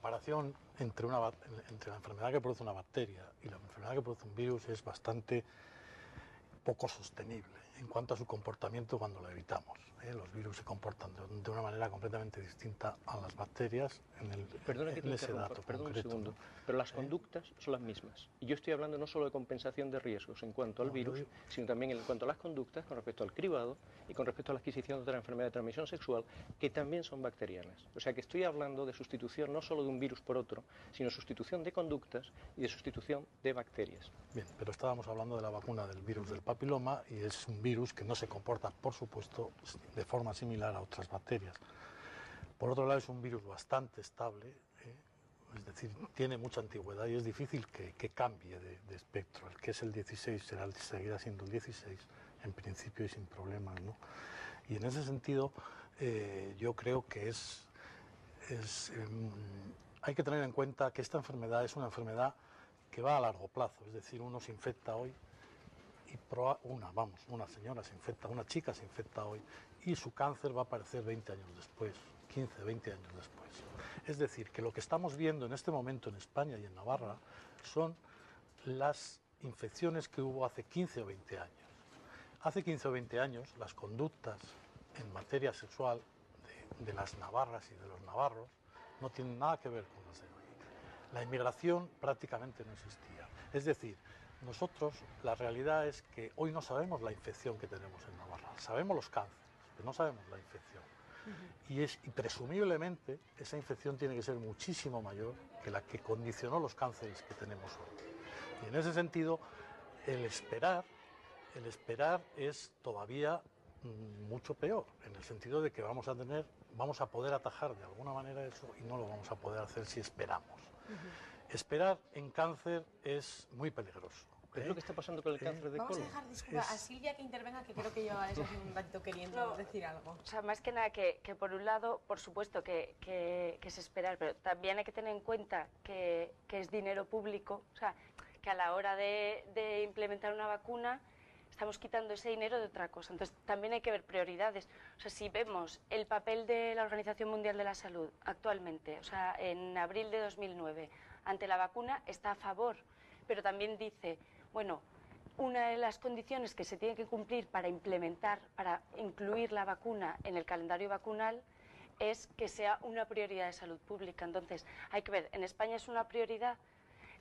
comparación entre la enfermedad que produce una bacteria y la enfermedad que produce un virus es bastante poco sostenible en cuanto a su comportamiento cuando lo evitamos. Los virus se comportan de una manera completamente distinta a las bacterias Perdona que te interrumpa, perdón un segundo, pero las conductas son las mismas. Y yo estoy hablando no solo de compensación de riesgos en cuanto al virus, sino también en cuanto a las conductas con respecto al cribado y con respecto a la adquisición de la enfermedad de transmisión sexual, que también son bacterianas. O sea que estoy hablando de sustitución no solo de un virus por otro, sino sustitución de conductas y de sustitución de bacterias. Bien, pero estábamos hablando de la vacuna del virus del papiloma y es un virus que no se comporta, por supuesto, de forma similar a otras bacterias. Por otro lado, es un virus bastante estable, es decir, tiene mucha antigüedad y es difícil que cambie de espectro. El que es el 16 seguirá siendo el 16, en principio y sin problemas, ¿no? Y en ese sentido, yo creo que hay que tener en cuenta que esta enfermedad es una enfermedad que va a largo plazo, es decir, uno se infecta hoy y una señora se infecta, una chica se infecta hoy y su cáncer va a aparecer 20 años después, 15, 20 años después. Es decir, que lo que estamos viendo en este momento en España y en Navarra son las infecciones que hubo hace 15 o 20 años. Hace 15 o 20 años las conductas en materia sexual de las navarras y de los navarros no tienen nada que ver con las de hoy. La inmigración prácticamente no existía. Es decir, nosotros, la realidad es que hoy no sabemos la infección que tenemos en Navarra. Sabemos los cánceres, pero no sabemos la infección. Y presumiblemente esa infección tiene que ser muchísimo mayor que la que condicionó los cánceres que tenemos hoy. Y en ese sentido, el esperar es todavía mucho peor, en el sentido de que vamos a poder atajar de alguna manera eso y no lo vamos a poder hacer si esperamos. Esperar en cáncer es muy peligroso. Es lo que está pasando con el cáncer de colon. Vamos a dejar, disculpa, a Silvia que intervenga, que creo que lleva eso un ratito queriendo decir algo. O sea, más que nada que por un lado, por supuesto que es esperar, pero también hay que tener en cuenta que es dinero público, o sea, que a la hora de implementar una vacuna estamos quitando ese dinero de otra cosa. Entonces, también hay que ver prioridades. O sea, si vemos el papel de la Organización Mundial de la Salud actualmente, o sea, en abril de 2009, ante la vacuna está a favor, pero también dice, bueno, una de las condiciones que se tiene que cumplir para incluir la vacuna en el calendario vacunal es que sea una prioridad de salud pública. Entonces, hay que ver, ¿en España es una prioridad?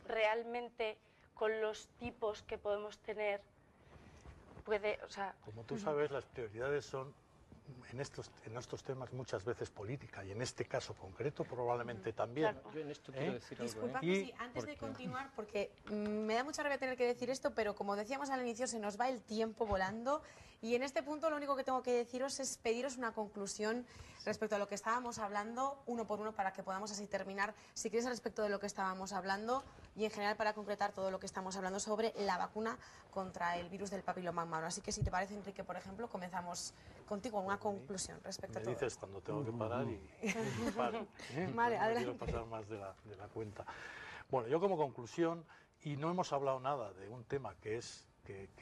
¿Realmente con los tipos que podemos tener puede, o sea... Como tú sabes, las prioridades son en estos temas muchas veces política y en este caso concreto probablemente también. Claro. Yo en esto quiero decir algo. Disculpad, sí, antes de continuar, porque me da mucha rabia tener que decir esto, pero como decíamos al inicio, se nos va el tiempo volando y en este punto lo único que tengo que deciros es pediros una conclusión respecto a lo que estábamos hablando, uno por uno, para que podamos así terminar, si queréis, respecto de lo que estábamos hablando y en general para concretar todo lo que estamos hablando sobre la vacuna contra el virus del papiloma humano. Así que si te parece, Enrique, por ejemplo, comenzamos contigo una conclusión respecto a todo. Me dices cuando tengo que parar y paro. Vale, no adelante. quiero pasar más de la cuenta. Bueno, yo como conclusión, y no hemos hablado nada de un tema que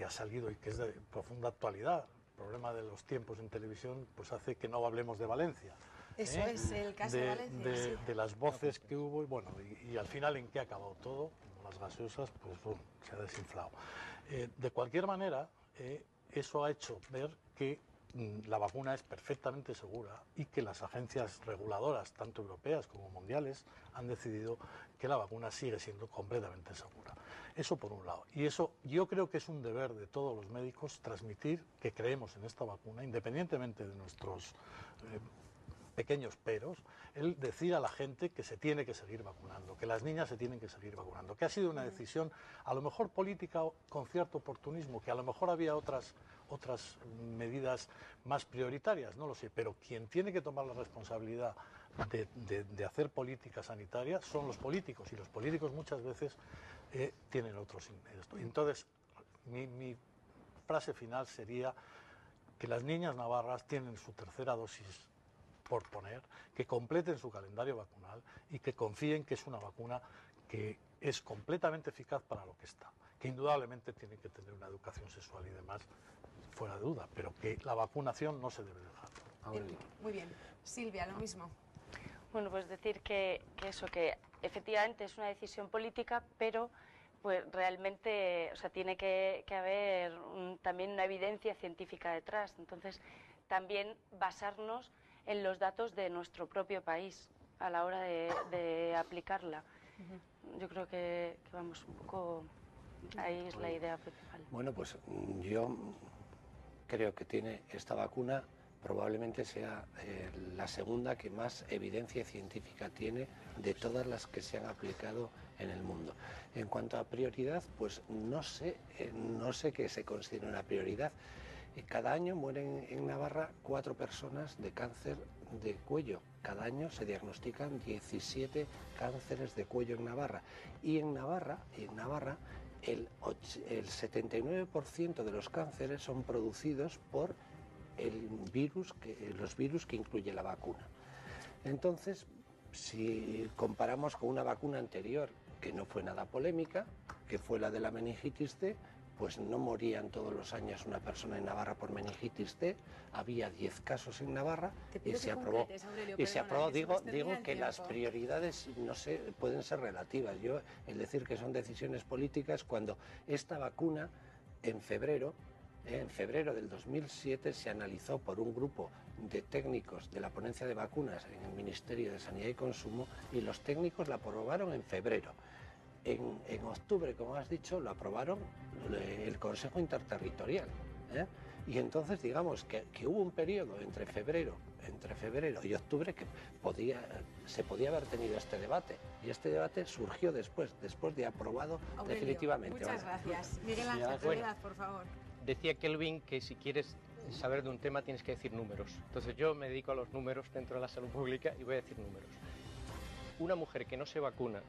ha salido y que es de profunda actualidad, el problema de los tiempos en televisión pues hace que no hablemos de Valencia. Eso es el caso de Valencia. De las voces que hubo y al final en qué ha acabado todo, las gaseosas, pues bueno, se ha desinflado. De cualquier manera, eso ha hecho ver que la vacuna es perfectamente segura y que las agencias reguladoras, tanto europeas como mundiales, han decidido que la vacuna sigue siendo completamente segura. Eso por un lado. Y eso yo creo que es un deber de todos los médicos transmitir que creemos en esta vacuna, independientemente de nuestros pequeños peros, el decir a la gente que se tiene que seguir vacunando, que las niñas se tienen que seguir vacunando, que ha sido una decisión a lo mejor política con cierto oportunismo, que a lo mejor había otras medidas más prioritarias, no lo sé, pero quien tiene que tomar la responsabilidad de hacer política sanitaria son los políticos, y los políticos muchas veces tienen otros intereses. Entonces, mi frase final sería que las niñas navarras tienen su tercera dosis por poner, que completen su calendario vacunal y que confíen que es una vacuna que es completamente eficaz para lo que está, que indudablemente tienen que tener una educación sexual y demás, fuera de duda, pero que la vacunación no se debe dejar. Muy bien. Silvia, lo mismo. Bueno, pues decir que efectivamente es una decisión política, pero pues realmente, o sea, tiene que haber también una evidencia científica detrás. Entonces, también basarnos en los datos de nuestro propio país a la hora de aplicarla. Yo creo que vamos un poco, ahí es la idea principal. Bueno, pues yo creo que esta vacuna probablemente sea la segunda que más evidencia científica tiene de todas las que se han aplicado en el mundo. En cuanto a prioridad, pues no sé qué se considera una prioridad. Cada año mueren en Navarra 4 personas de cáncer de cuello. Cada año se diagnostican 17 cánceres de cuello en Navarra. Y en Navarra el 79% de los cánceres son producidos por los virus que incluye la vacuna. Entonces, si comparamos con una vacuna anterior que no fue nada polémica, que fue la de la meningitis C, pues no morían todos los años una persona en Navarra por meningitis C, había 10 casos en Navarra y se aprobó. Digo que las prioridades, no sé, pueden ser relativas. El decir que son decisiones políticas, cuando esta vacuna en febrero del 2007 se analizó por un grupo de técnicos de la ponencia de vacunas en el Ministerio de Sanidad y Consumo, y los técnicos la aprobaron en febrero. En octubre, como has dicho, lo aprobaron el Consejo Interterritorial. Y entonces digamos que hubo un periodo entre febrero y octubre que se podía haber tenido este debate, y este debate surgió después de aprobado Aurelio, definitivamente. Muchas gracias. Miguel Ángel, prioridad, por favor. Decía Kelvin que si quieres saber de un tema tienes que decir números. Entonces yo me dedico a los números dentro de la salud pública y voy a decir números. Una mujer que no se vacuna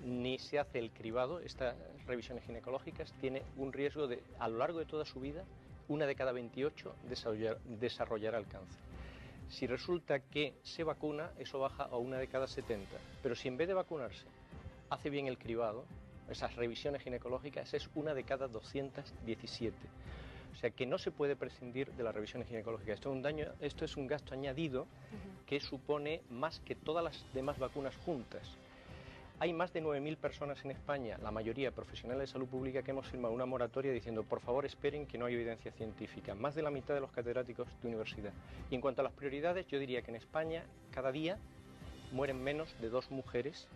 ni se hace el cribado, estas revisiones ginecológicas, tiene un riesgo de, a lo largo de toda su vida, 1 de cada 28 desarrollará el cáncer. Si resulta que se vacuna, eso baja a 1 de cada 70. Pero si en vez de vacunarse hace bien el cribado, esas revisiones ginecológicas, es 1 de cada 217. O sea que no se puede prescindir de las revisiones ginecológicas. Esto es un gasto añadido que supone más que todas las demás vacunas juntas. Hay más de 9.000 personas en España, la mayoría profesionales de salud pública, que hemos firmado una moratoria diciendo por favor esperen que no hay evidencia científica. Más de la mitad de los catedráticos de universidad. Y en cuanto a las prioridades, yo diría que en España cada día mueren menos de 2 mujeres,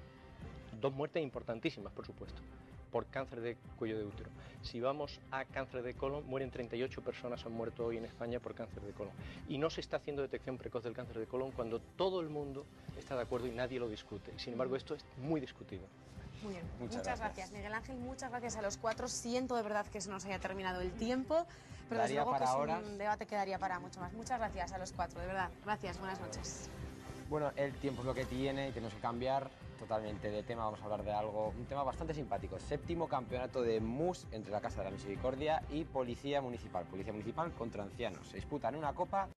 2 muertes importantísimas, por supuesto, por cáncer de cuello de útero. Si vamos a cáncer de colon, mueren 38 personas, han muerto hoy en España por cáncer de colon. Y no se está haciendo detección precoz del cáncer de colon cuando todo el mundo está de acuerdo y nadie lo discute. Sin embargo, esto es muy discutido. Muy bien, muchas gracias. Miguel Ángel, muchas gracias a los 4. Siento de verdad que se nos haya terminado el tiempo, pero desde luego que es un debate que daría para mucho más. Muchas gracias a los 4, de verdad. Gracias, buenas noches. Bueno, el tiempo es lo que tiene y tenemos que cambiar totalmente de tema. Vamos a hablar de un tema bastante simpático. 7º campeonato de MUS entre la Casa de la Misericordia y Policía Municipal. Policía Municipal contra ancianos. Se disputan una copa